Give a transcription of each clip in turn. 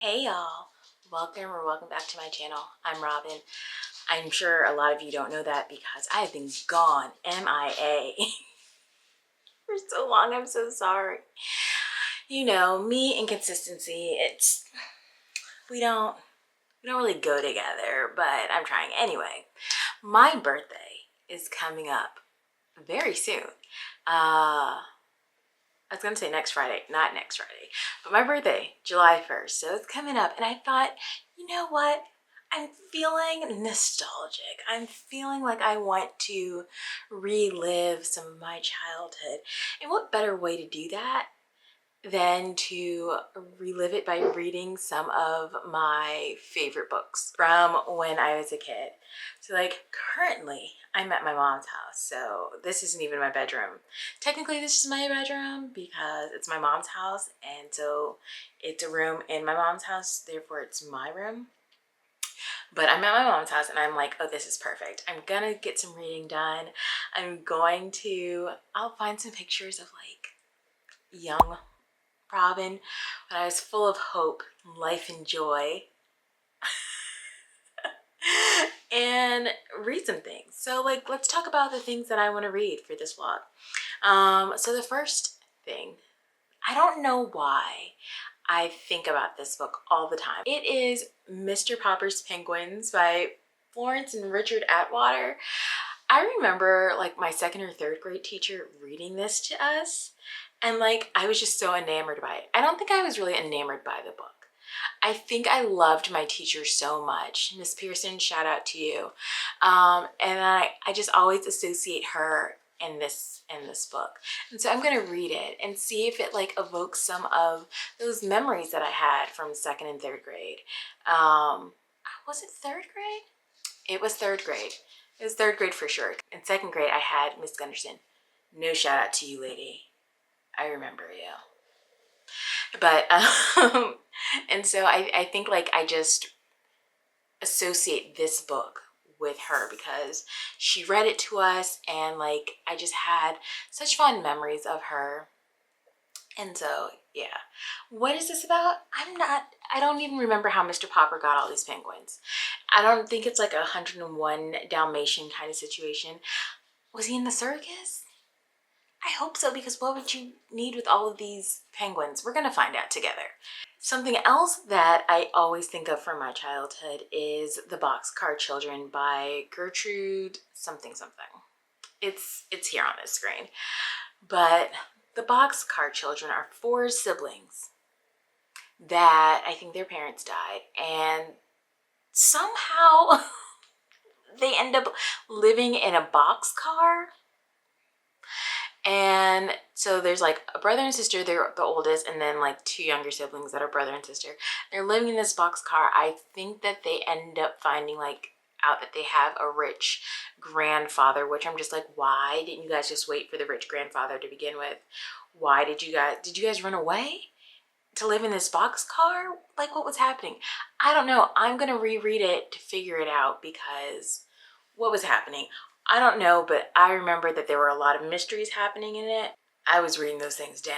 Hey y'all, welcome back to my channel. I'm Robin. I'm sure a lot of you don't know that because I have been gone, MIA, for so long. I'm so sorry. You know, me and consistency, we don't really go together, but I'm trying anyway. My birthday is coming up very soon. I was gonna say next Friday, not next Friday, but my birthday, July 1st. So it's coming up and I thought, you know what? I'm feeling nostalgic. I'm feeling like I want to relive some of my childhood. And what better way to do that than to relive it by reading some of my favorite books from when I was a kid. So like currently I'm at my mom's house, so this isn't even my bedroom. Technically this is my bedroom because it's my mom's house, and so it's a room in my mom's house, therefore it's my room. But I'm at my mom's house and I'm like, oh, this is perfect. I'm gonna get some reading done. I'll find some pictures of like young Robin when I was full of hope, life, and joy, and read some things. So like, let's talk about the things that I want to read for this vlog. So the first thing, I don't know why I think about this book all the time. It is Mr. Popper's Penguins by Florence and Richard Atwater. I remember like my second or third grade teacher reading this to us, and like I was just so enamored by it. I don't think I was really enamored by the book. I think I loved my teacher so much. Miss Pearson, shout out to you. And I just always associate her in this book. And so I'm gonna read it and see if it like evokes some of those memories that I had from second and third grade. Was it third grade? It was third grade. It was third grade for sure. In second grade, I had Miss Gunderson. No shout out to you, lady. I remember you. But, and so I think like I just associate this book with her because she read it to us, and like I just had such fond memories of her. And so, yeah. What is this about? I don't even remember how Mr. Popper got all these penguins. I don't think it's like a 101 Dalmatian kind of situation. Was he in the circus? I hope so, because what would you need with all of these penguins? We're gonna find out together. Something else that I always think of from my childhood is The Boxcar Children by Gertrude something. It's here on the screen. But the Boxcar Children are 4 siblings that I think their parents died, and somehow they end up living in a boxcar. And so there's like a brother and sister, they're the oldest, and then like 2 younger siblings that are brother and sister. They're living in this boxcar. I think that they end up finding like out that they have a rich grandfather, which I'm just like, why didn't you guys just wait for the rich grandfather to begin with? Why did you guys run away to live in this boxcar? Like, what was happening? I don't know. I'm gonna reread it to figure it out, because what was happening? I don't know, but I remember that there were a lot of mysteries happening in it. I was reading those things down.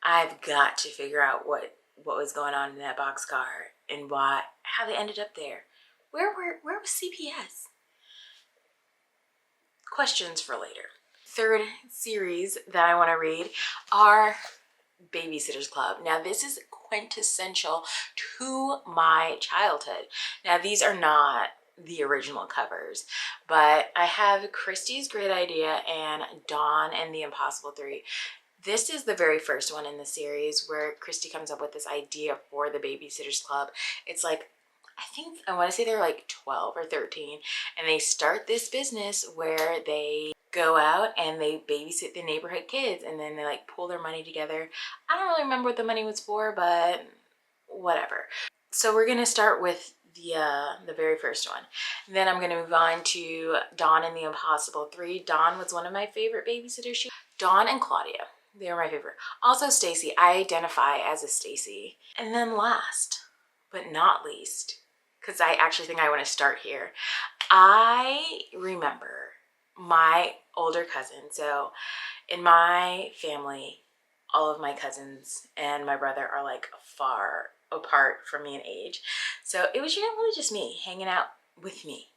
I've got to figure out what was going on in that boxcar and how they ended up there. Where was CPS? Questions for later. Third series that I want to read are Babysitter's Club. Now this is quintessential to my childhood. Now these are not the original covers, but I have Christie's Great Idea and Dawn and the Impossible 3. This is the very first one in the series where Christie comes up with this idea for the Babysitter's Club. It's like, I want to say they're like 12 or 13, and they start this business where they go out and they babysit the neighborhood kids, and then they like pull their money together. I don't really remember what the money was for, but whatever. So we're gonna start with the very first one. And then I'm gonna move on to Dawn and the Impossible 3. Dawn was one of my favorite babysitters. Dawn and Claudia, they are my favorite. Also Stacy, I identify as a Stacy. And then last but not least, because I actually think I want to start here, I remember my older cousin. So in my family, all of my cousins and my brother are like far apart from me in age. So it was really just me hanging out with me.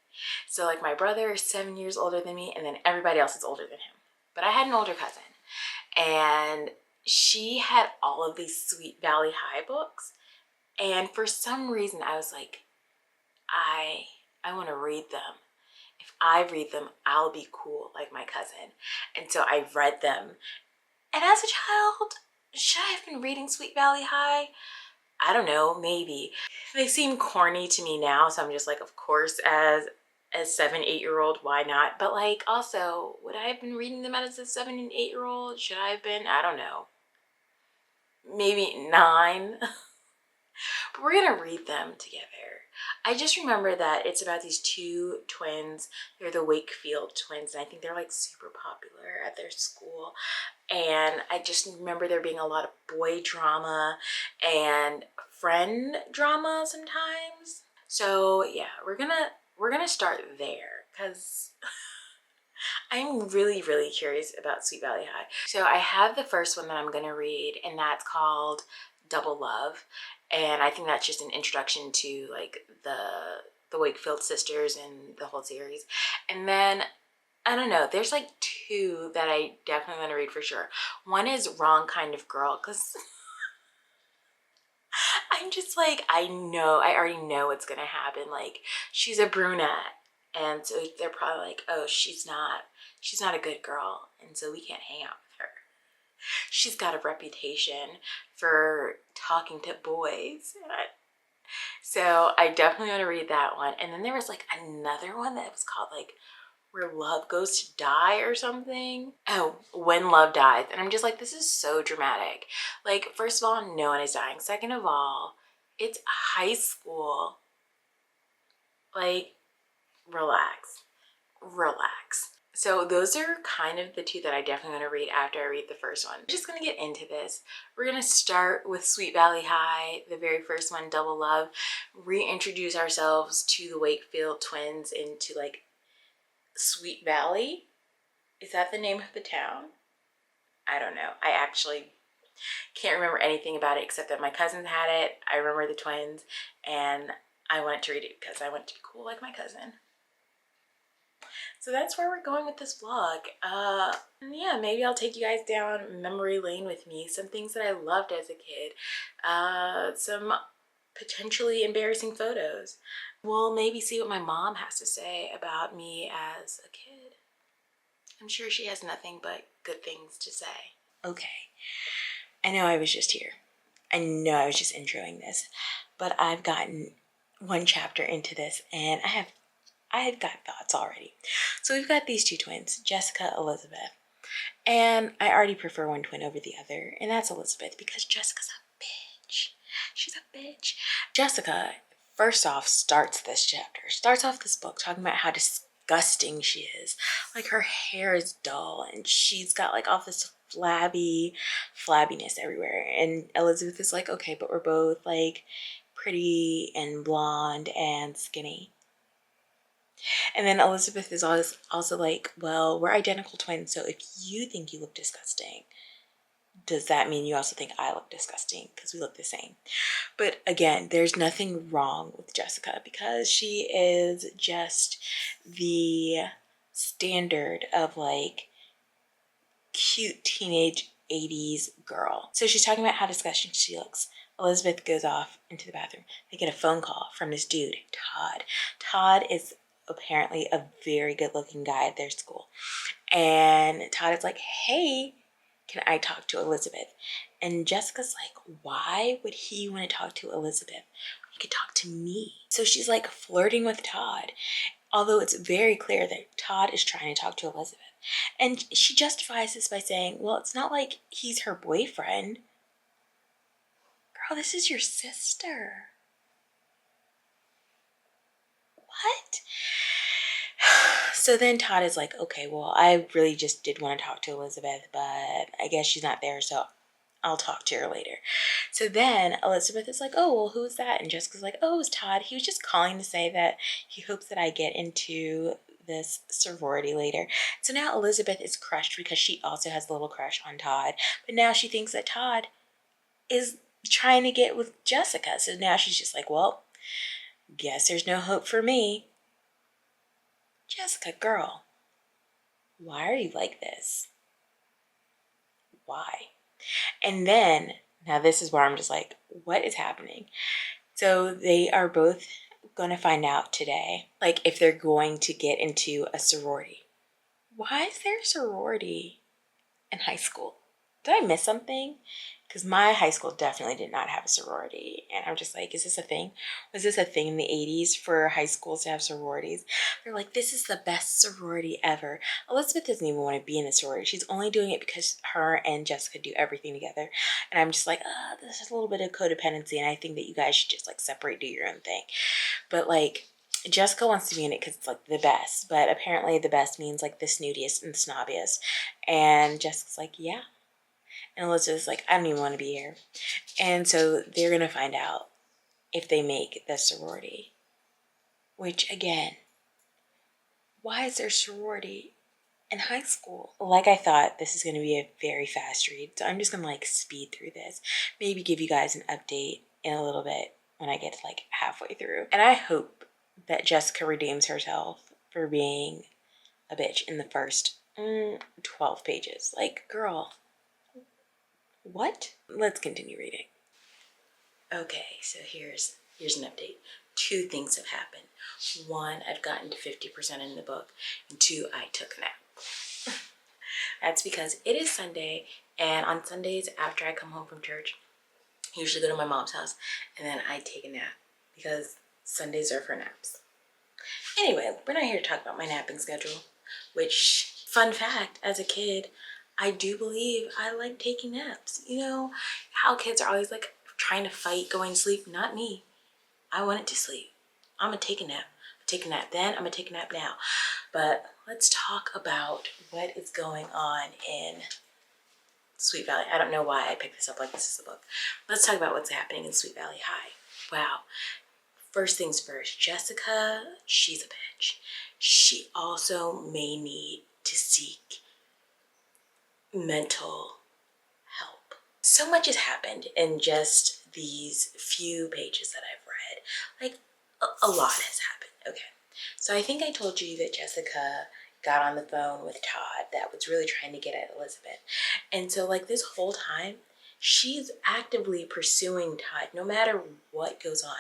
So like my brother is 7 years older than me, and then everybody else is older than him. But I had an older cousin, and she had all of these Sweet Valley High books. And for some reason I was like, I want to read them. If I read them, I'll be cool like my cousin. And so I read them. And as a child, should I have been reading Sweet Valley High? I don't know, maybe. They seem corny to me now, so I'm just like, of course, as a 7, 8-year-old, why not? But like, also, would I have been reading them as a 7 and 8-year-old? Should I have been? I don't know. Maybe 9. But we're gonna read them together. I just remember that it's about these two twins. They're the Wakefield twins, and I think they're like super popular at their school. And I just remember there being a lot of boy drama and friend drama sometimes. So yeah, we're gonna start there because I'm really curious about Sweet Valley High. So I have the first one that I'm gonna read, and that's called Double Love. And I think that's just an introduction to like the Wakefield sisters and the whole series. And then I don't know, there's like 2 that I definitely want to read for sure. One is Wrong Kind of Girl, because I'm just like, I already know what's gonna happen. Like, she's a brunette, and so they're probably like, oh, she's not a good girl, and so we can't hang out with her. She's got a reputation for talking to boys. So I definitely want to read that one. And then there was like another one that was called like Where Love Goes to Die or something. Oh, When Love Dies. And I'm just like, this is so dramatic. Like, first of all, no one is dying. Second of all, it's high school. Like, relax. So those are kind of the 2 that I definitely want to read after I read the first one. We're just going to get into this. We're going to start with Sweet Valley High, the very first one, Double Love. Reintroduce ourselves to the Wakefield twins into like Sweet Valley. Is that the name of the town? I don't know. I actually can't remember anything about it except that my cousins had it. I remember the twins, and I wanted to read it because I want to be cool like my cousin. So that's where we're going with this vlog. And yeah, maybe I'll take you guys down memory lane with me. Some things that I loved as a kid. Some potentially embarrassing photos. We'll maybe see what my mom has to say about me as a kid. I'm sure she has nothing but good things to say. Okay, I know I was just here. I know I was just introing this, but I've gotten 1 chapter into this, and I had got thoughts already. So we've got these 2 twins, Jessica, Elizabeth. And I already prefer one twin over the other, and that's Elizabeth, because Jessica's a bitch. She's a bitch. Jessica, first off, starts off this book talking about how disgusting she is. Like, her hair is dull, and she's got like all this flabbiness everywhere. And Elizabeth is like, okay, but we're both like pretty and blonde and skinny. And then Elizabeth is also like, well, we're identical twins, so if you think you look disgusting, does that mean you also think I look disgusting? Because we look the same. But again, there's nothing wrong with Jessica because she is just the standard of like cute teenage 80s girl. So she's talking about how disgusting she looks. Elizabeth goes off into the bathroom. They get a phone call from this dude, Todd. Todd is apparently a very good looking guy at their school. And Todd is like, hey, can I talk to Elizabeth? And Jessica's like, why would he want to talk to Elizabeth? He could talk to me. So she's like flirting with Todd, although it's very clear that Todd is trying to talk to Elizabeth. And she justifies this by saying, well, it's not like he's her boyfriend. Girl, this is your sister. What? So then Todd is like, okay, well, I really just did want to talk to Elizabeth, but I guess she's not there, so I'll talk to her later. So then Elizabeth is like, oh, well, who's that? And Jessica's like, oh, it was Todd. He was just calling to say that he hopes that I get into this sorority later. So now Elizabeth is crushed because she also has a little crush on Todd, but now she thinks that Todd is trying to get with Jessica. So now she's just like, well, guess there's no hope for me. Jessica, girl, why are you like this? Why? And then, now this is where I'm just like, what is happening? So they are both going to find out today, like if they're going to get into a sorority. Why is there a sorority in high school? Did I miss something? Because my high school definitely did not have a sorority. And I'm just like, is this a thing? Was this a thing in the 80s for high schools to have sororities? They're like, this is the best sorority ever. Elizabeth doesn't even want to be in a sorority. She's only doing it because her and Jessica do everything together. And I'm just like, this is a little bit of codependency. And I think that you guys should just like separate, do your own thing. But like, Jessica wants to be in it because it's like the best. But apparently the best means like the snootiest and the snobbiest. And Jessica's like, yeah. And Elizabeth's like, I don't even want to be here. And so they're going to find out if they make the sorority. Which, again, why is there sorority in high school? Like I thought, this is going to be a very fast read. So I'm just going to like speed through this. Maybe give you guys an update in a little bit when I get to like halfway through. And I hope that Jessica redeems herself for being a bitch in the first 12 pages. Like, girl, what? Let's continue reading. Okay, so here's an update. 2 things have happened. 1, I've gotten to 50% in the book, and 2, I took a nap. That's because it is Sunday, and on Sundays after I come home from church, I usually go to my mom's house, and then I take a nap because Sundays are for naps. Anyway, we're not here to talk about my napping schedule, which, fun fact, as a kid, I do believe I like taking naps. You know how kids are always like trying to fight going to sleep? Not me. I wanted to sleep. I'm gonna take a nap. Take a nap then, I'm gonna take a nap now. But let's talk about what is going on in Sweet Valley. I don't know why I picked this up like this is a book. Let's talk about what's happening in Sweet Valley High. Wow. First things first, Jessica, she's a bitch. She also may need to seek mental help. So much has happened in just these few pages that I've read. Like, a lot has happened. Okay, so I think I told you that Jessica got on the phone with Todd that was really trying to get at Elizabeth. And so like this whole time, she's actively pursuing Todd no matter what goes on.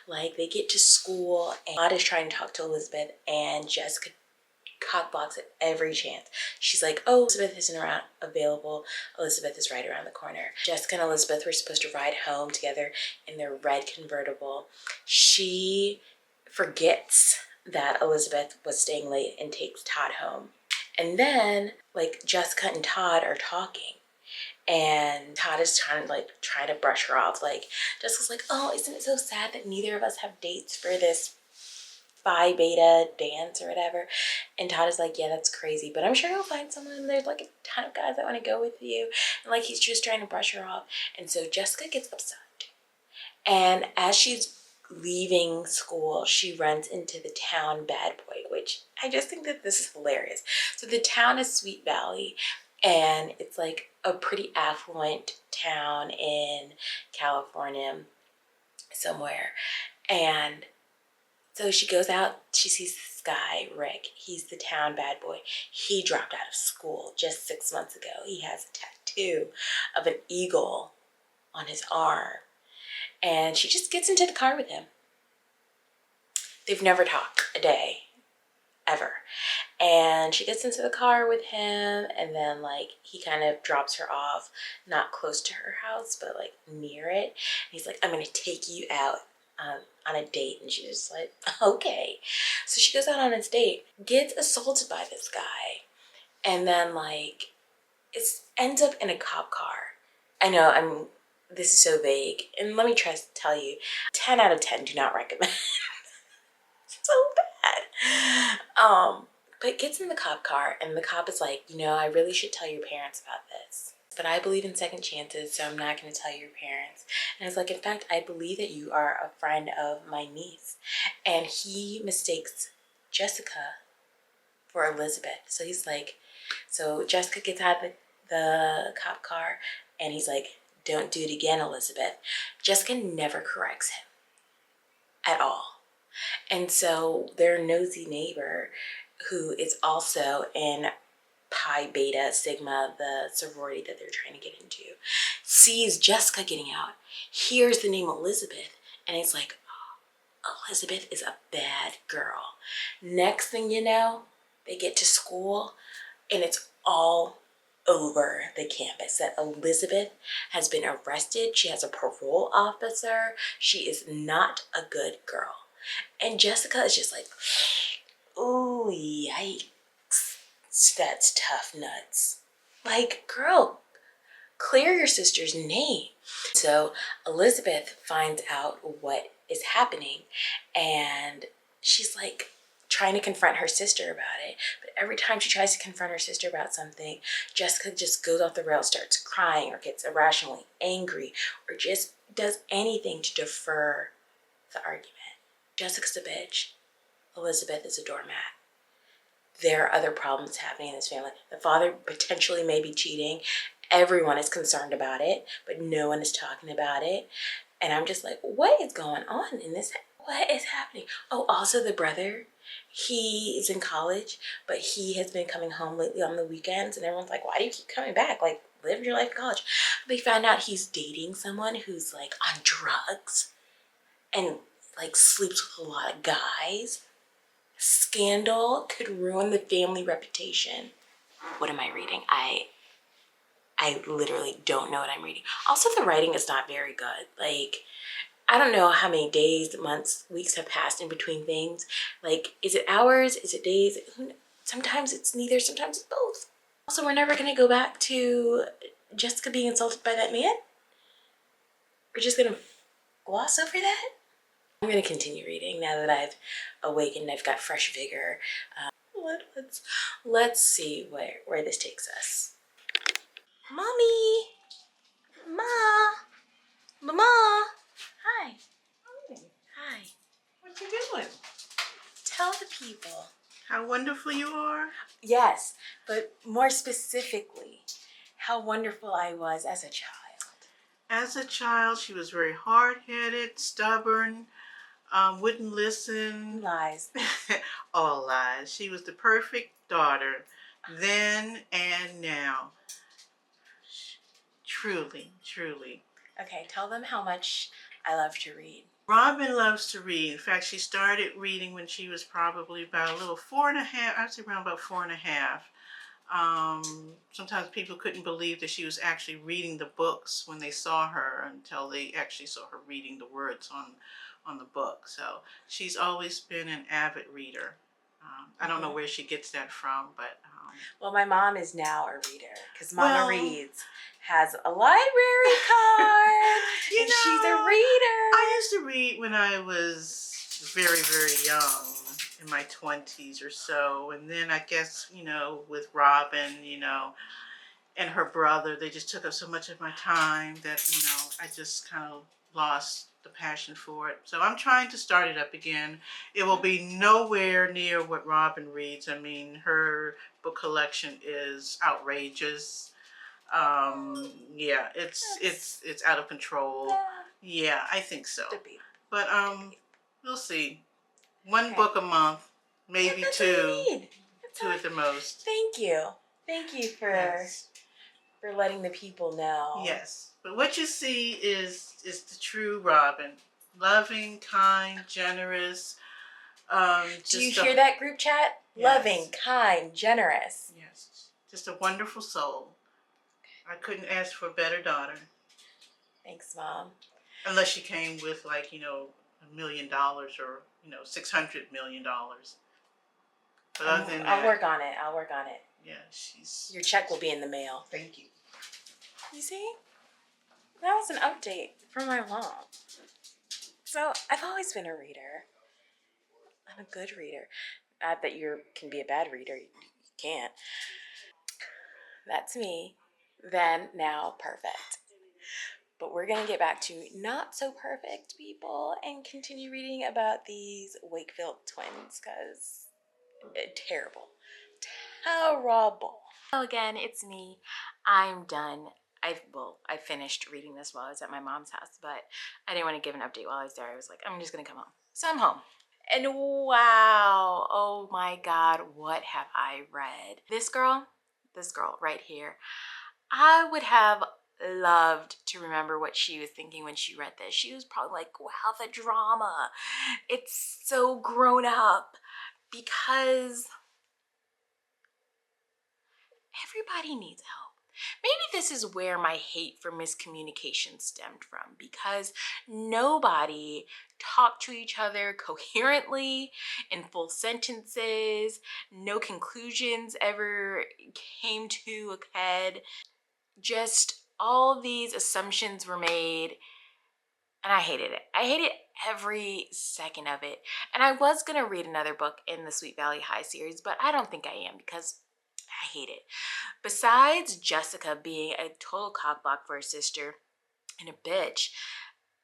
Like they get to school and Todd is trying to talk to Elizabeth and Jessica cockblocks at every chance. She's like, oh, Elizabeth isn't around available. Elizabeth is right around the corner. Jessica and Elizabeth were supposed to ride home together in their red convertible. She forgets that Elizabeth was staying late and takes Todd home. And then like Jessica and Todd are talking and Todd is trying to brush her off. Like Jessica's like, oh, isn't it so sad that neither of us have dates for this Phi Beta dance or whatever? And Todd is like, yeah, that's crazy, but I'm sure you'll find someone. There's like a ton of guys that want to go with you. And like he's just trying to brush her off. And so Jessica gets upset. And as she's leaving school, she runs into the town bad boy, which I just think that this is hilarious. So the town is Sweet Valley, and it's like a pretty affluent town in California somewhere. And so she goes out, she sees this guy, Rick. He's the town bad boy. He dropped out of school just 6 months ago. He has a tattoo of an eagle on his arm. And she just gets into the car with him. They've never talked a day, ever. And she gets into the car with him, and then like he kind of drops her off, not close to her house, but like near it. And he's like, I'm gonna take you out on a date. And she's just like, okay. So she goes out on this date, gets assaulted by this guy, and then like it ends up in a cop car. I know this is so vague, and let me try to tell you, 10 out of 10 do not recommend. So bad. But gets in the cop car, and the cop is like, I really should tell your parents about this, but I believe in second chances, so I'm not going to tell your parents. And it's like, in fact, I believe that you are a friend of my niece. And he mistakes Jessica for Elizabeth. So he's like, so Jessica gets out of the cop car, and he's like, Don't do it again, Elizabeth. Jessica never corrects him at all. And so their nosy neighbor, who is also in Pi Beta Sigma, the sorority that they're trying to get into, sees Jessica getting out, hears the name Elizabeth, and it's like, Elizabeth is a bad girl. Next thing you know, they get to school and it's all over the campus that Elizabeth has been arrested. She has a parole officer. She is not a good girl. And Jessica is just like, ooh, yikes. That's tough nuts. Like, girl, clear your sister's name. So Elizabeth finds out what is happening and she's like trying to confront her sister about it. But every time she tries to confront her sister about something, Jessica just goes off the rails, starts crying or gets irrationally angry or just does anything to defer the argument. Jessica's a bitch. Elizabeth is a doormat. There are other problems happening in this family. The father potentially may be cheating. Everyone is concerned about it, but no one is talking about it. And I'm just like, what is going on in this? What is happening? Oh, also the brother, he is in college, but he has been coming home lately on the weekends. And everyone's like, why do you keep coming back? Like, live your life in college. They found out he's dating someone who's like on drugs and like sleeps with a lot of guys. Scandal could ruin the family reputation. What am I reading? I literally don't know what I'm reading. Also, the writing is not very good. Like, I don't know how many days, months, weeks have passed in between things. Like, is it hours? Is it days? Sometimes it's neither, sometimes it's both. Also, we're never gonna go back to Jessica being insulted by that man. We're just gonna gloss over that. I'm gonna continue reading now that I've awakened. I've got fresh vigor. Let's see where this takes us. Mommy, Mama, hi. Hi. What you doing? Tell the people. How wonderful you are. Yes, but more specifically, how wonderful I was as a child. As a child, she was very hard-headed, stubborn, wouldn't listen. Lies. All lies. She was the perfect daughter then and now. Truly, truly. Okay, tell them how much I love to read. Robin loves to read. In fact, she started reading when she was probably about a little 4.5, I'd say around about 4.5. Sometimes people couldn't believe that she was actually reading the books when they saw her until they actually saw her reading the words on the book. So she's always been an avid reader. I don't know where she gets that from, but... well, my mom is now a reader because Mama Reads has a library card and she's a reader. I used to read when I was very, very young, in my 20s or so. And then I guess, with Robin, and her brother, they just took up so much of my time that, I just kind of lost the passion for it. So I'm trying to start it up again. It will be nowhere near what Robin reads. I mean, her book collection is outrageous. Yeah, it's out of control. Yeah, I think so. But we'll see. One book a month, maybe two at the most. Thank you for letting the people know. Yes, but what you see is the true Robin. Loving, kind, generous. Do you hear that, group chat? Yes. Loving, kind, generous. Yes, just a wonderful soul. I couldn't ask for a better daughter. Thanks, Mom. Unless she came with like, $1 million or, $600 million. But other than that, I'll work on it. Yeah, she's... Your check will be in the mail. Thank you. You see? That was an update from my mom. So I've always been a reader. I'm a good reader. Not that you can be a bad reader. You can't. That's me. Then, now, perfect. But we're going to get back to not so perfect people and continue reading about these Wakefield twins because terrible. Terrible. So again, it's me. I'm done. I finished reading this while I was at my mom's house, but I didn't want to give an update while I was there. I was like, I'm just gonna come home. So I'm home. And wow, oh my God, what have I read? This girl right here, I would have loved to remember what she was thinking when she read this. She was probably like, wow, the drama. It's so grown up, because everybody needs help. Maybe this is where my hate for miscommunication stemmed from, because nobody talked to each other coherently in full sentences. No conclusions ever came to a head. Just all these assumptions were made, and I hated it. I hated every second of it. And I was gonna read another book in the Sweet Valley High series, but I don't think I am, because I hate it. Besides Jessica being a total cockblock for her sister and a bitch,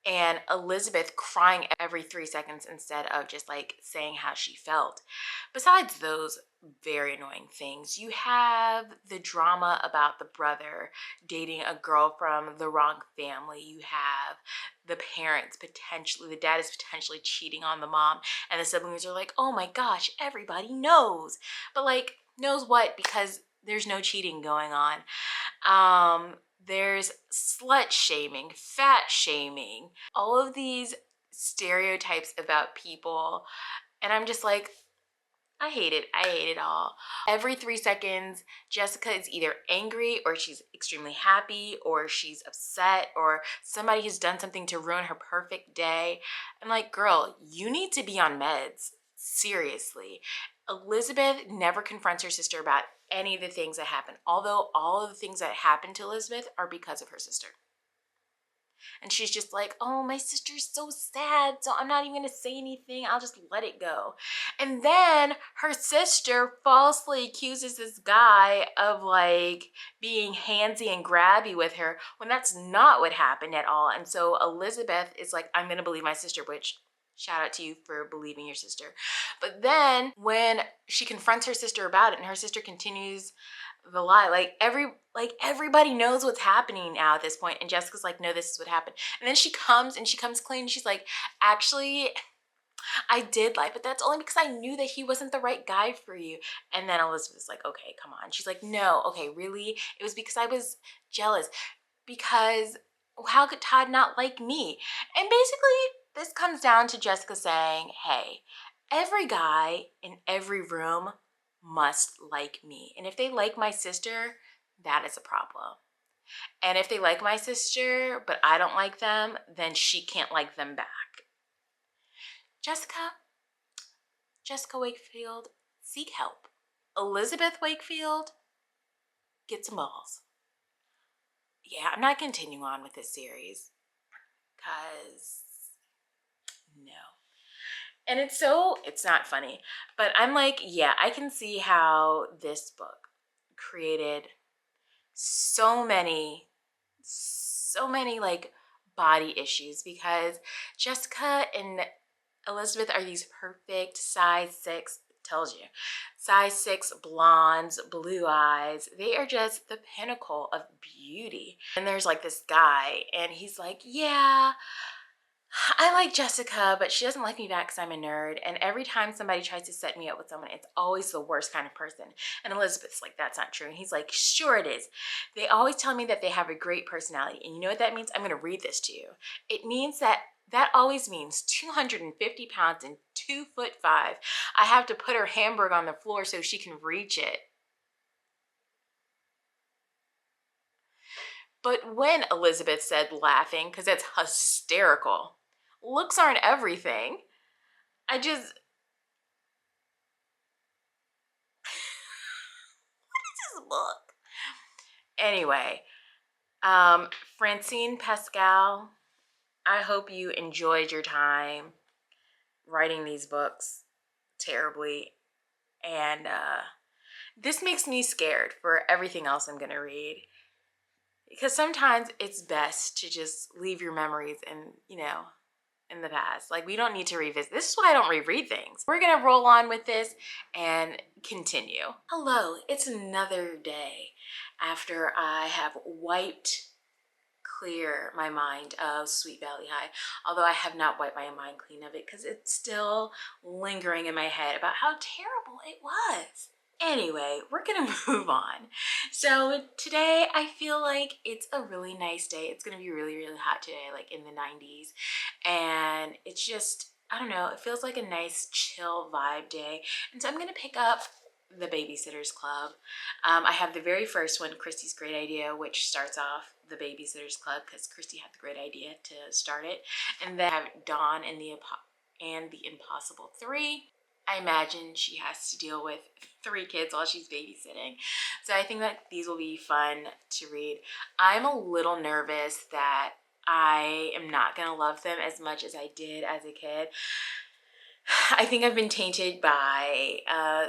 and Elizabeth crying every 3 seconds instead of just like saying how she felt. Besides those very annoying things, you have the drama about the brother dating a girl from the wrong family. You have the parents potentially, the dad is potentially cheating on the mom, and the siblings are like, oh my gosh, everybody knows. But like, knows what? Because there's no cheating going on. There's slut shaming, fat shaming, all of these stereotypes about people. And I'm just like, I hate it. I hate it all. Every 3 seconds, Jessica is either angry, or she's extremely happy, or she's upset, or somebody has done something to ruin her perfect day. I'm like, girl, you need to be on meds. Seriously. Elizabeth never confronts her sister about any of the things that happen, although all of the things that happen to Elizabeth are because of her sister. And she's just like, oh, my sister's so sad, so I'm not even gonna say anything. I'll just let it go. And then her sister falsely accuses this guy of like being handsy and grabby with her, when that's not what happened at all. And so Elizabeth is like, I'm gonna believe my sister, which shout out to you for believing your sister. But then when she confronts her sister about it and her sister continues the lie, like everybody knows what's happening now at this point, and Jessica's like, no, this is what happened. And then she comes clean, and she's like, actually, I did lie, but that's only because I knew that he wasn't the right guy for you. And then Elizabeth's like, okay, come on. She's like, no, okay, really? It was because I was jealous, because how could Todd not like me? And basically this comes down to Jessica saying, hey, every guy in every room must like me. And if they like my sister, that is a problem. And if they like my sister, but I don't like them, then she can't like them back. Jessica Wakefield, seek help. Elizabeth Wakefield, get some balls. Yeah, I'm not continuing on with this series, because no. And it's not funny, but I'm like, yeah, I can see how this book created so many like body issues, because Jessica and Elizabeth are these perfect size 6, tells you, size 6 blondes, blue eyes. They are just the pinnacle of beauty. And there's like this guy, and he's like, yeah, I like Jessica, but she doesn't like me back because I'm a nerd. And every time somebody tries to set me up with someone, it's always the worst kind of person. And Elizabeth's like, that's not true. And he's like, sure it is. They always tell me that they have a great personality. And you know what that means? I'm going to read this to you. It means that always means 250 pounds and 2'5". I have to put her hamburger on the floor so she can reach it. But when Elizabeth said, laughing, because that's hysterical, looks aren't everything. I just, what is this book? Anyway, Francine Pascal, I hope you enjoyed your time writing these books terribly. And this makes me scared for everything else I'm gonna read, because sometimes it's best to just leave your memories in the past. Like, we don't need to revisit. This is why I don't reread things. We're gonna roll on with this and continue. Hello, it's another day. after I have wiped clear my mind of Sweet Valley High, although I have not wiped my mind clean of it because it's still lingering in my head about how terrible it was. Anyway, we're gonna move on. So today I feel like it's a really nice day. It's gonna be really, really hot today, like in the 90s. And it's just, I don't know, it feels like a nice chill vibe day. And so I'm gonna pick up the Babysitter's Club. I have the very first one, Christy's Great Idea, which starts off the Babysitter's Club because Christy had the great idea to start it. And then I have Dawn and the Impossible 3. I imagine she has to deal with 3 kids while she's babysitting. So I think that these will be fun to read. I'm a little nervous that I am not gonna love them as much as I did as a kid. I think I've been tainted by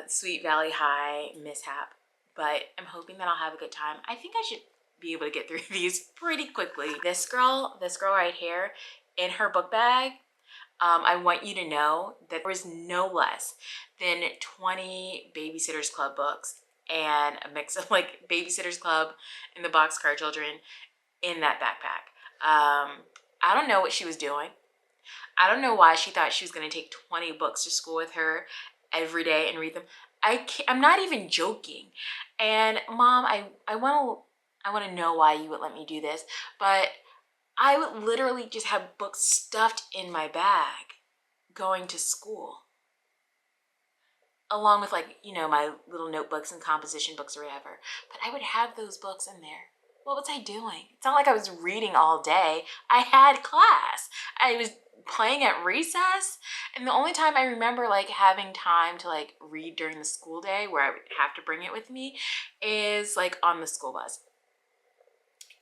Sweet Valley High mishap, but I'm hoping that I'll have a good time. I think I should be able to get through these pretty quickly. This girl right here, in her book bag, I want you to know that there was no less than 20 Babysitter's Club books and a mix of like Babysitter's Club and the Boxcar Children in that backpack. I don't know what she was doing. I don't know why she thought she was going to take 20 books to school with her every day and read them. I'm not even joking. And Mom, I want to know why you would let me do this, but I would literally just have books stuffed in my bag going to school, along with, like, you know, my little notebooks and composition books or whatever. But I would have those books in there. What was I doing? It's not like I was reading all day. I had class. I was playing at recess, and the only time I remember like having time to like read during the school day where I would have to bring it with me is like on the school bus.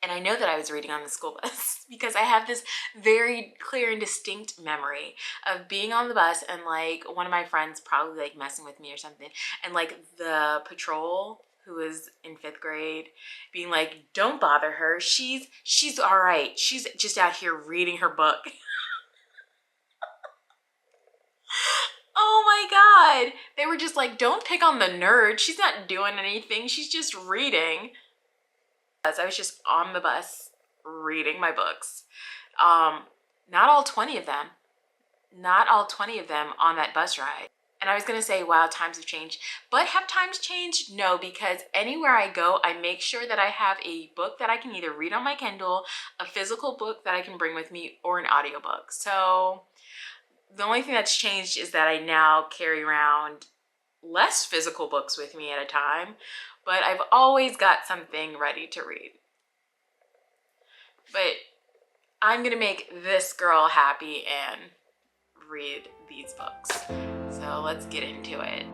And I know that I was reading on the school bus because I have this very clear and distinct memory of being on the bus and like one of my friends probably like messing with me or something, and like the patrol who was in 5th grade being like, don't bother her, she's all right, she's just out here reading her book. Oh my God. They were just like, don't pick on the nerd, she's not doing anything, she's just reading. I was just on the bus reading my books. Not all 20 of them. Not all 20 of them on that bus ride. And I was gonna say, wow, times have changed. But have times changed? No, because anywhere I go, I make sure that I have a book that I can either read on my Kindle, a physical book that I can bring with me, or an audiobook. So the only thing that's changed is that I now carry around less physical books with me at a time, but I've always got something ready to read. But I'm gonna make this girl happy and read these books. So let's get into it.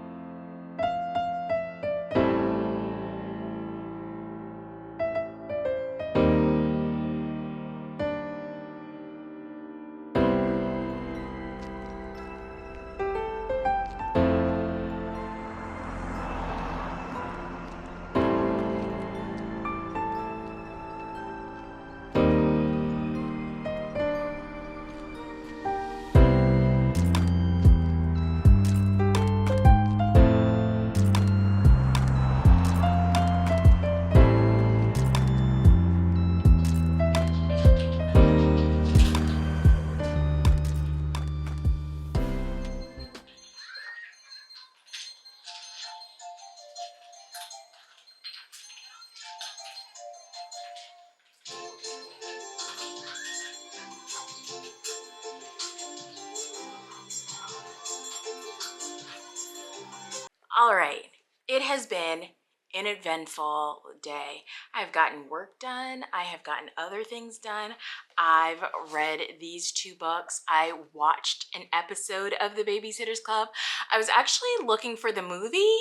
All right, it has been an eventful day. I've gotten work done. I have gotten other things done. I've read these 2 books. I watched an episode of the Babysitter's Club. I was actually looking for the movie,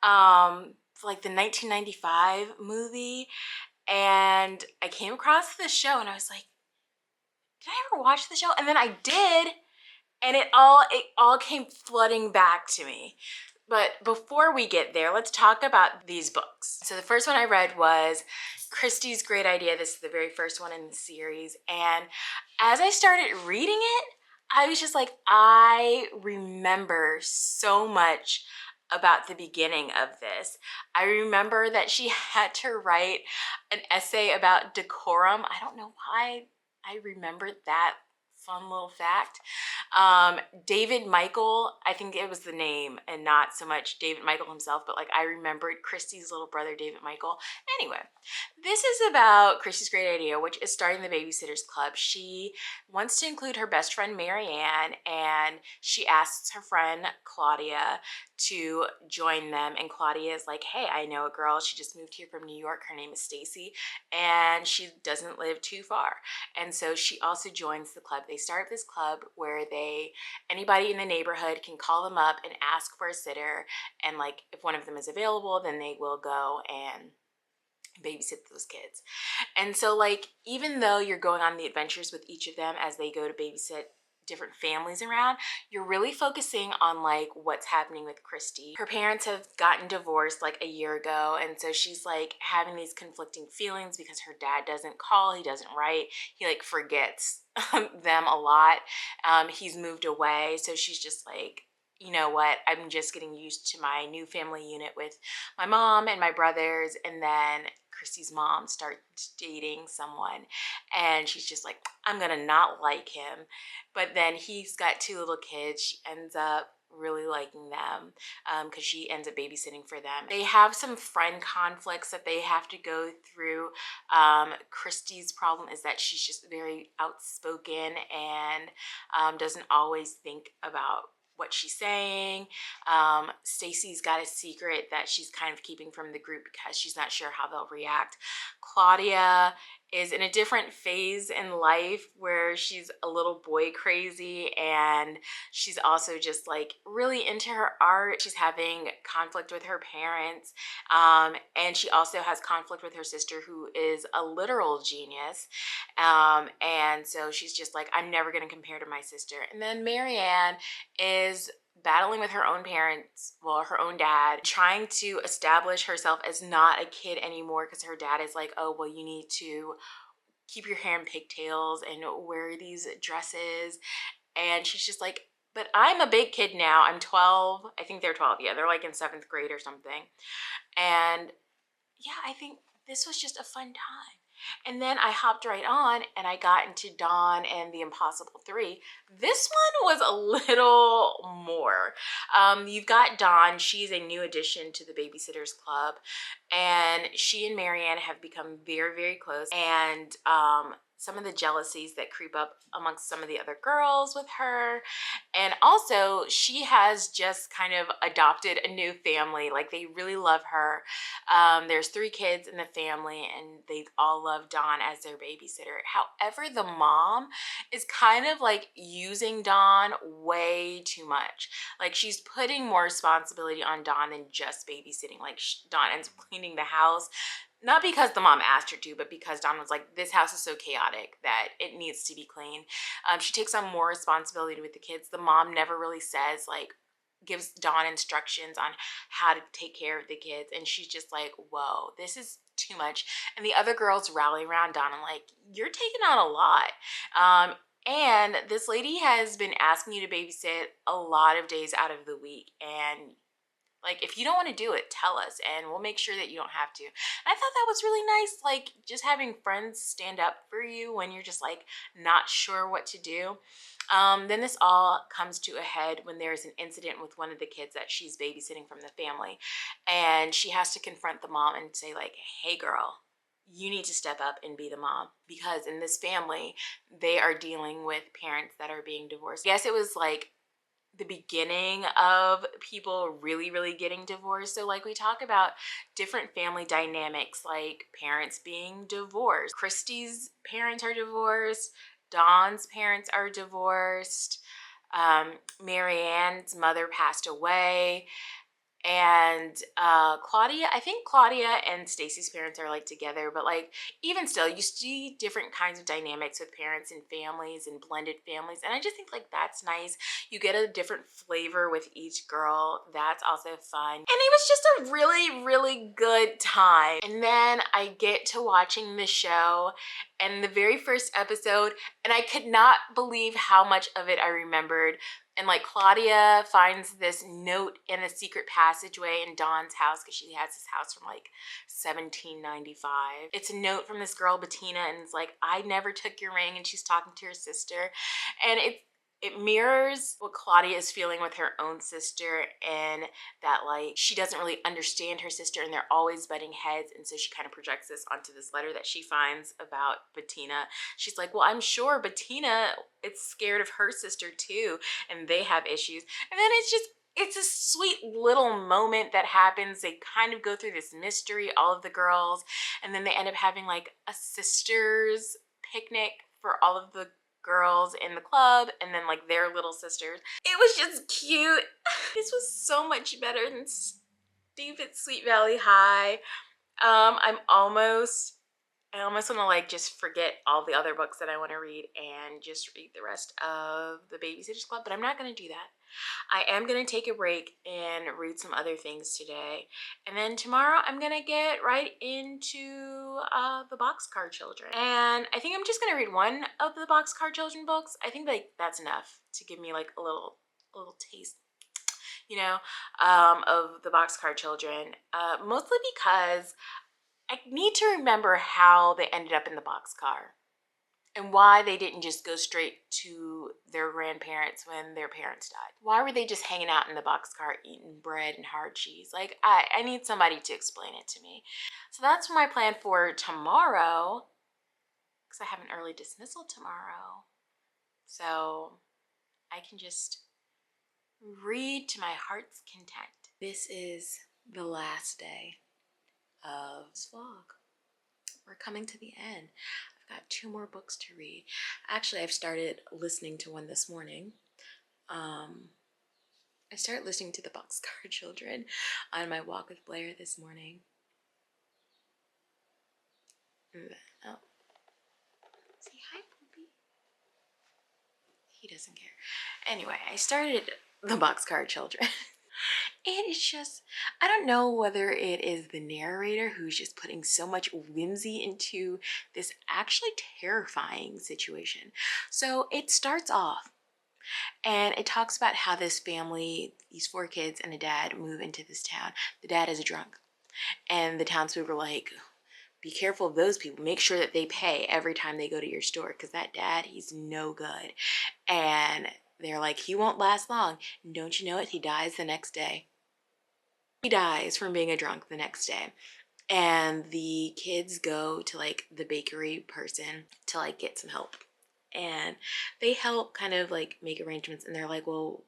like the 1995 movie, and I came across the show and I was like, did I ever watch the show? And then I did, and it all came flooding back to me. But before we get there, let's talk about these books. So the first one I read was Christy's Great Idea. This is the very first one in the series. And as I started reading it, I was just like, I remember so much about the beginning of this. I remember that she had to write an essay about decorum. I don't know why I remembered that fun little fact. David Michael, I think it was the name and not so much David Michael himself, but like I remembered Christy's little brother, David Michael. Anyway, this is about Christy's great idea, which is starting the Babysitters Club. She wants to include her best friend, Marianne, and she asks her friend, Claudia, to join them. And Claudia is like, hey, I know a girl. She just moved here from New York. Her name is Stacy, and she doesn't live too far. And so she also joins the club. They start this club where anybody in the neighborhood can call them up and ask for a sitter. And like, if one of them is available, then they will go and babysit those kids. And so like, even though you're going on the adventures with each of them as they go to babysit different families around, you're really focusing on like what's happening with Christy. Her parents have gotten divorced like a year ago, and so she's like having these conflicting feelings because her dad doesn't call, he doesn't write, he like forgets them a lot. He's moved away, so she's just like, you know what, I'm just getting used to my new family unit with my mom and my brothers. And then Christy's mom starts dating someone, and she's just like, I'm gonna not like him. But then he's got two little kids. She ends up really liking them because she ends up babysitting for them. They have some friend conflicts that they have to go through. Christy's problem is that she's just very outspoken and doesn't always think about what she's saying. Stacy's got a secret that she's kind of keeping from the group because she's not sure how they'll react. Claudia is in a different phase in life where she's a little boy crazy, and she's also just like really into her art. She's having conflict with her parents, and she also has conflict with her sister, who is a literal genius. And so she's just like, I'm never going to compare to my sister. And then Marianne is battling with her own parents, well, her own dad, trying to establish herself as not a kid anymore because her dad is like, oh, well, you need to keep your hair in pigtails and wear these dresses. And she's just like, but I'm a big kid now. I'm 12. I think they're 12. Yeah, they're like in 7th grade or something. And yeah, I think this was just a fun time. And then I hopped right on and I got into Dawn and the Impossible 3. This one was a little more. You've got Dawn. She's a new addition to the Babysitters Club. And she and Marianne have become very, very close. And some of the jealousies that creep up amongst some of the other girls with her. And also, she has just kind of adopted a new family. Like, they really love her. There's 3 kids in the family, and they all love Dawn as their babysitter. However, the mom is kind of like using Dawn way too much. Like, she's putting more responsibility on Dawn than just babysitting. Like, Dawn ends up cleaning the house. Not because the mom asked her to, but because Dawn was like, this house is so chaotic that it needs to be clean. She takes on more responsibility with the kids. The mom never really says, like, gives Dawn instructions on how to take care of the kids. And she's just like, whoa, this is too much. And the other girls rally around Dawn and like, you're taking on a lot. And this lady has been asking you to babysit a lot of days out of the week. And like, if you don't want to do it, tell us and we'll make sure that you don't have to. And I thought that was really nice, like just having friends stand up for you when you're just like not sure what to do. Then this all comes to a head when there's an incident with one of the kids that she's babysitting from the family. And she has to confront the mom and say like, hey girl, you need to step up and be the mom, because in this family, they are dealing with parents that are being divorced. Yes, it was like the beginning of people really, really getting divorced. So like, we talk about different family dynamics, like parents being divorced. Christy's parents are divorced. Dawn's parents are divorced. Marianne's mother passed away. And Claudia, I think Claudia and Stacy's parents are like together, but like even still, you see different kinds of dynamics with parents and families and blended families. And I just think like that's nice. You get a different flavor with each girl. That's also fun. And it was just a really, really good time. And then I get to watching the show, and the very first episode, and I could not believe how much of it I remembered. And like Claudia finds this note in a secret passageway in Dawn's house, because she has this house from like 1795. It's a note from this girl Bettina, and it's like, I never took your ring, and she's talking to her sister. And it mirrors what Claudia is feeling with her own sister, and that like she doesn't really understand her sister and they're always butting heads. And so she kind of projects this onto this letter that she finds about Bettina. She's like, well, I'm sure Bettina is scared of her sister too, and they have issues. And then it's a sweet little moment that happens. They kind of go through this mystery, all of the girls, and then they end up having like a sisters picnic for all of the girls in the club, and then like their little sisters. It was just cute. This was so much better than stupid Sweet Valley High. I almost want to like just forget all the other books that I want to read and just read the rest of the Babysitters Club, but I'm not going to do that. I am going to take a break and read some other things today. And then tomorrow I'm going to get right into the Boxcar Children. And I think I'm just going to read one of the Boxcar Children books. I think like that's enough to give me like a little taste, you know, of the Boxcar Children. Mostly because I need to remember how they ended up in the boxcar and why they didn't just go straight to their grandparents when their parents died. Why were they just hanging out in the boxcar eating bread and hard cheese? Like, I need somebody to explain it to me. So that's my plan for tomorrow, because I have an early dismissal tomorrow. So I can just read to my heart's content. This is the last day of this vlog. We're coming to the end. I've got 2 more books to read. Actually, I've started listening to one this morning. I started listening to the Boxcar Children on my walk with Blair this morning. Oh, say hi, Poopy. He doesn't care. Anyway, I started the Boxcar Children. And it's just, I don't know whether it is the narrator who's just putting so much whimsy into this actually terrifying situation. So it starts off and it talks about how this family, these 4 kids and a dad, move into this town. The dad is a drunk, and the townspeople are like, be careful of those people. Make sure that they pay every time they go to your store, because that dad, he's no good. And they're like, he won't last long. And don't you know it? He dies the next day. He dies from being a drunk the next day. And the kids go to like the bakery person to like get some help. And they help kind of like make arrangements, and they're like, well,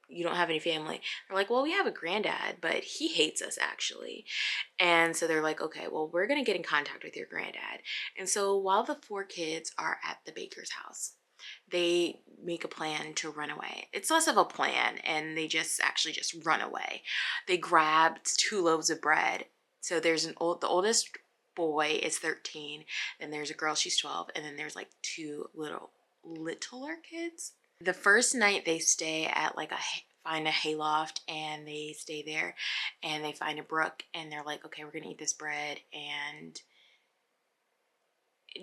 you don't have any family. They're like, well, we have a granddad, but he hates us actually. And so they're like, okay, well, we're gonna get in contact with your granddad. And so while the 4 kids are at the baker's house, they make a plan to run away. It's less of a plan, and they just run away. They grabbed 2 loaves of bread. So there's the oldest boy is 13, then there's a girl, she's 12, and then there's like 2 littler kids. The first night they stay at like find a hayloft, and they stay there, and they find a brook, and they're like, okay, we're gonna eat this bread and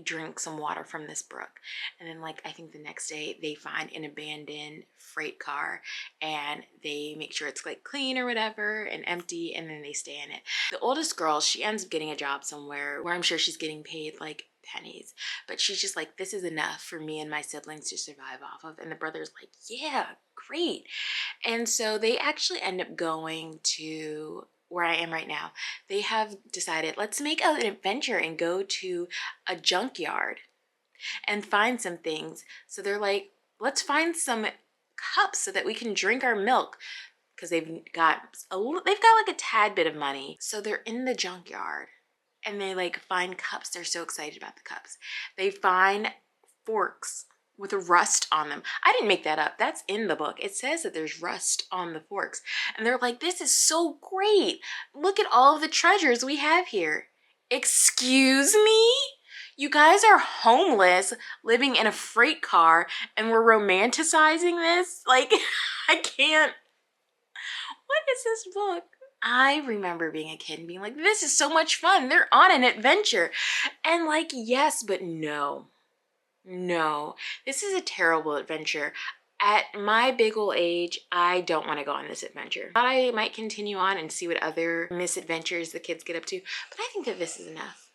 drink some water from this brook. And then like I think the next day they find an abandoned freight car, and they make sure it's like clean or whatever and empty, and then they stay in it. The oldest girl, she ends up getting a job somewhere where I'm sure she's getting paid like pennies, but she's just like, this is enough for me and my siblings to survive off of. And the brother's like, yeah, great. And so they actually end up going to where I am right now. They have decided, let's make an adventure and go to a junkyard and find some things. So they're like, let's find some cups so that we can drink our milk, because they've got like a tad bit of money. So they're in the junkyard and they like find cups. They're so excited about the cups. They find forks with rust on them. I didn't make that up. That's in the book. It says that there's rust on the forks. And they're like, this is so great. Look at all of the treasures we have here. Excuse me? You guys are homeless, living in a freight car, and we're romanticizing this? Like, I can't. What is this book? I remember being a kid and being like, this is so much fun. They're on an adventure. And like, yes, but no. No, this is a terrible adventure. At my big ol' age, I don't want to go on this adventure. I might continue on and see what other misadventures the kids get up to, but I think that this is enough.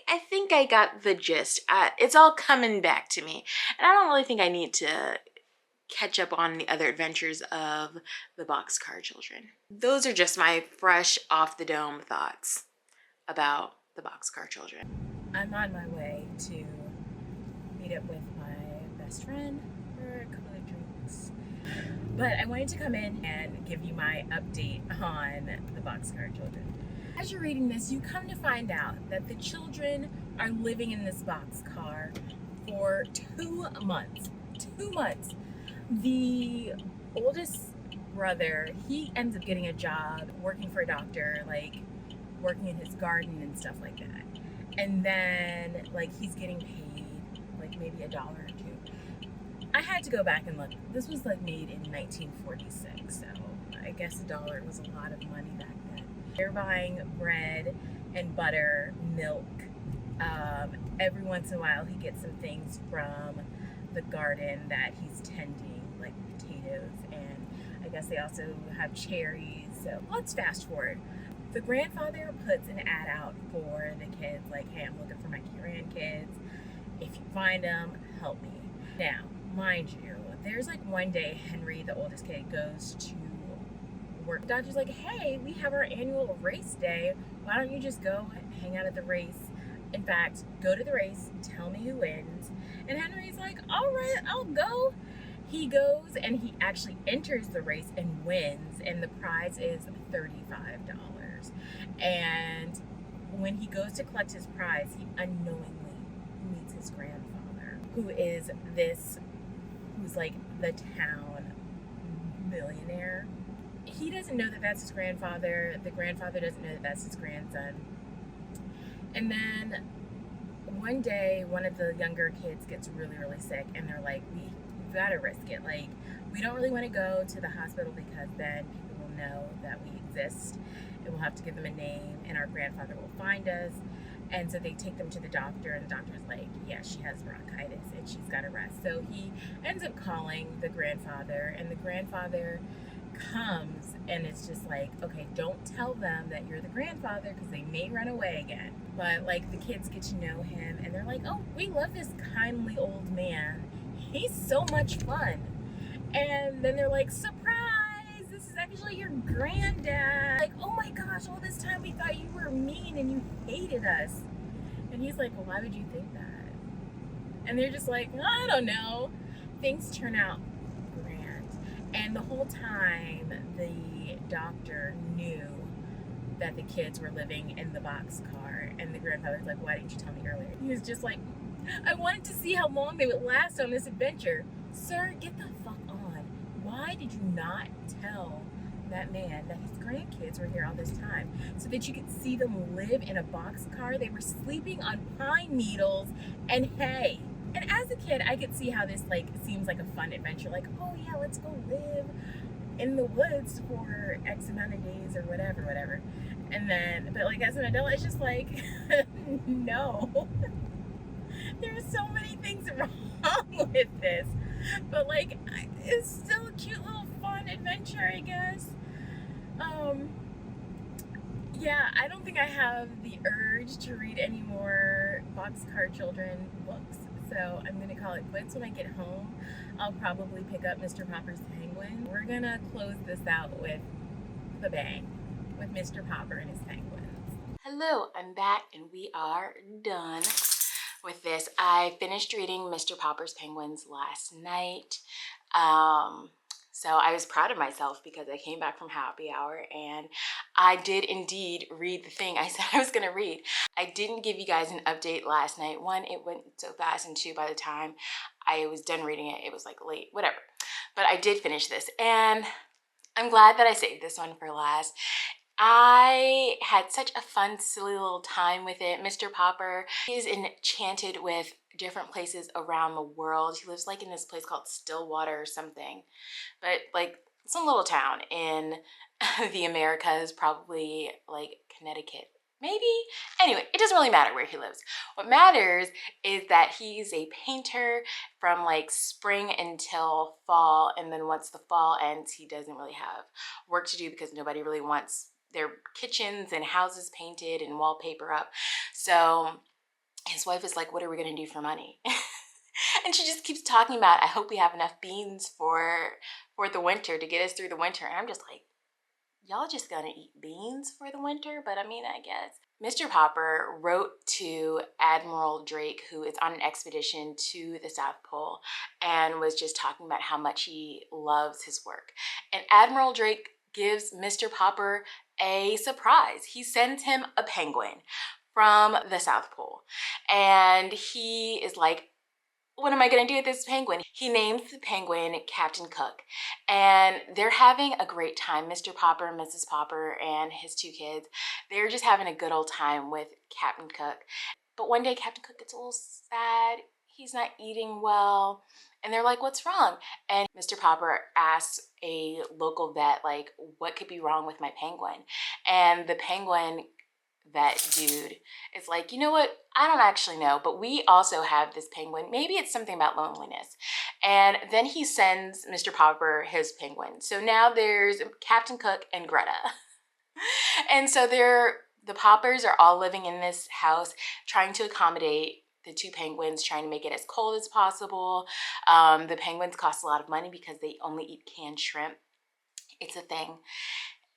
I think I got the gist. It's all coming back to me, and I don't really think I need to catch up on the other adventures of the Boxcar Children. Those are just my fresh off the dome thoughts about the Boxcar Children. I'm on my way to meet up with my best friend for a couple of drinks. But I wanted to come in and give you my update on the Boxcar Children. As you're reading this, you come to find out that the children are living in this boxcar for 2 months. 2 months. The oldest brother, he ends up getting a job working for a doctor, like working in his garden and stuff like that. And then like he's getting paid like maybe $1 or $2. I had to go back and look. This was like made in 1946, so I guess $1 was a lot of money back then. They're buying bread and butter, milk. Every once in a while he gets some things from the garden that he's tending, like potatoes, and I guess they also have cherries. So let's fast forward. The grandfather puts an ad out for the kids, like, hey, I'm looking for my grandkids. If you find them, help me. Now, mind you, there's like one day Henry, the oldest kid, goes to work. The doctor's like, hey, we have our annual race day. Why don't you just go hang out at the race? In fact, go to the race, tell me who wins. And Henry's like, all right, I'll go. He goes and he actually enters the race and wins, and the prize is $35. And when he goes to collect his prize, he unknowingly meets his grandfather, who's like the town millionaire. He doesn't know that that's his grandfather. The grandfather doesn't know that that's his grandson. And then one day, one of the younger kids gets really, really sick, and they're like, we've got to risk it. Like, we don't really want to go to the hospital because then people will know that we exist, and we'll have to give them a name, and our grandfather will find us. And so they take them to the doctor, and the doctor's like, yeah, she has bronchitis and she's got to rest. So he ends up calling the grandfather, and the grandfather comes, and it's just like, okay, don't tell them that you're the grandfather because they may run away again. But like the kids get to know him, and they're like, oh, we love this kindly old man. He's so much fun. And then they're like, surprise, this is actually your granddad. Like, oh my gosh, all this time we thought you were mean and you hated us. And he's like, well, why would you think that? And they're just like, I don't know. Things turn out grand. And the whole time, the doctor knew that the kids were living in the boxcar. And the grandfather's like, why didn't you tell me earlier? He was just like, I wanted to see how long they would last on this adventure. Sir, get the fuck on. Why did you not tell that man that his grandkids were here all this time so that you could see them live in a boxcar? They were sleeping on pine needles and hay. And as a kid, I could see how this like seems like a fun adventure. Like, oh yeah, let's go live in the woods for X amount of days or whatever. And then, but like as an adult, it's just like, no. There's so many things wrong with this. But like, it's still a cute little fun adventure, I guess. Yeah, I don't think I have the urge to read any more Boxcar Children books. So I'm going to call it quits. When I get home, I'll probably pick up Mr. Popper's Penguin. We're going to close this out with the bang, with Mr. Popper and his penguins. Hello, I'm back and we are done with this. I finished reading Mr. Popper's Penguins last night. So I was proud of myself because I came back from happy hour and I did indeed read the thing I said I was going to read. I didn't give you guys an update last night. One, it went so fast, and two, by the time I was done reading it, it was like late, whatever. But I did finish this and I'm glad that I saved this one for last. I had such a fun, silly little time with it. Mr. Popper is enchanted with different places around the world. He lives like in this place called Stillwater or something. But like some little town in the Americas, probably like Connecticut, maybe. Anyway, it doesn't really matter where he lives. What matters is that he's a painter from like spring until fall, and then once the fall ends, he doesn't really have work to do because nobody really wants their kitchens and houses painted and wallpaper up. So his wife is like, what are we gonna do for money? And she just keeps talking about, I hope we have enough beans for the winter to get us through the winter. And I'm just like, y'all just gonna eat beans for the winter? But I mean, I guess. Mr. Popper wrote to Admiral Drake, who is on an expedition to the South Pole, and was just talking about how much he loves his work. And Admiral Drake gives Mr. Popper a surprise. He sends him a penguin from the South Pole. And he is like, what am I gonna do with this penguin? He names the penguin Captain Cook, and they're having a great time. Mr. Popper, Mrs. Popper, and his two kids, they're just having a good old time with Captain Cook. But one day Captain Cook gets a little sad. He's not eating well. And they're like, what's wrong? And Mr. Popper asks a local vet, like, what could be wrong with my penguin? And the penguin vet dude is like, you know what? I don't actually know, but we also have this penguin. Maybe it's something about loneliness. And then he sends Mr. Popper his penguin. So now there's Captain Cook and Greta. And so the Poppers are all living in this house, trying to accommodate the two penguins, trying to make it as cold as possible. The penguins cost a lot of money because they only eat canned shrimp. It's a thing.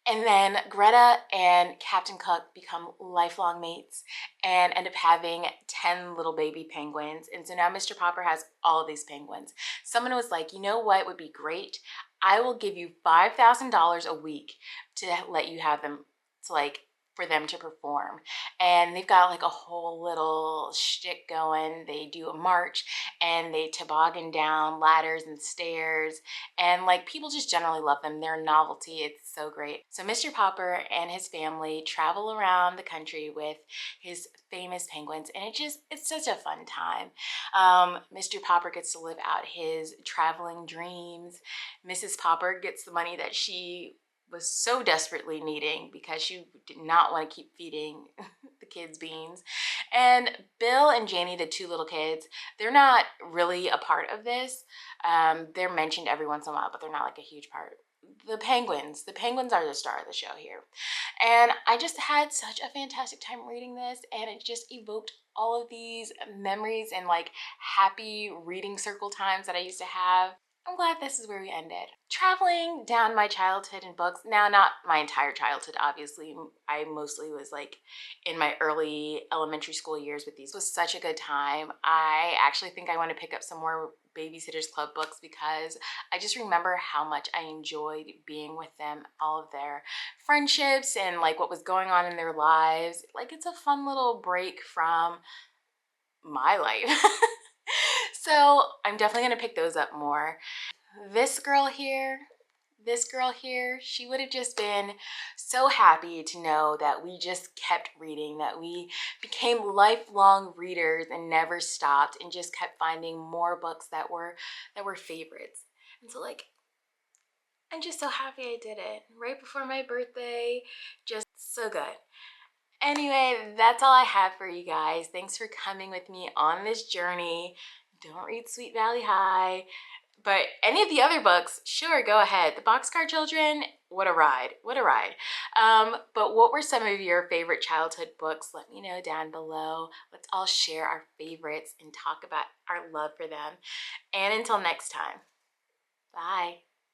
And then Greta and Captain Cook become lifelong mates and end up having 10 little baby penguins. And so now Mr. Popper has all of these penguins. Someone was like, you know what would be great? I will give you $5,000 a week to let you have them, to like, for them to perform. And they've got like a whole little shtick going. They do a march and they toboggan down ladders and stairs, and like people just generally love them. They're a novelty. It's so great. So Mr. Popper and his family travel around the country with his famous penguins, and it's such a fun time. Mr. Popper gets to live out his traveling dreams. Mrs. Popper gets the money that she was so desperately needing because she did not want to keep feeding the kids beans. And Bill and Janie, the two little kids, they're not really a part of this. They're mentioned every once in a while, but they're not like a huge part. The penguins are the star of the show here. And I just had such a fantastic time reading this, and it just evoked all of these memories and like happy reading circle times that I used to have. I'm glad this is where we ended. Traveling down my childhood in books. Now, not my entire childhood, obviously. I mostly was like in my early elementary school years with these. It was such a good time. I actually think I want to pick up some more Babysitter's Club books because I just remember how much I enjoyed being with them, all of their friendships and like what was going on in their lives. Like, it's a fun little break from my life. So I'm definitely gonna pick those up more. This girl here, she would have just been so happy to know that we just kept reading, that we became lifelong readers and never stopped and just kept finding more books that were favorites. And so like, I'm just so happy I did it right before my birthday. Just so good. Anyway, that's all I have for you guys. Thanks for coming with me on this journey. Don't read Sweet Valley High, but any of the other books, sure, go ahead. The Boxcar Children, what a ride, what a ride. But what were some of your favorite childhood books? Let me know down below. Let's all share our favorites and talk about our love for them. And until next time, bye.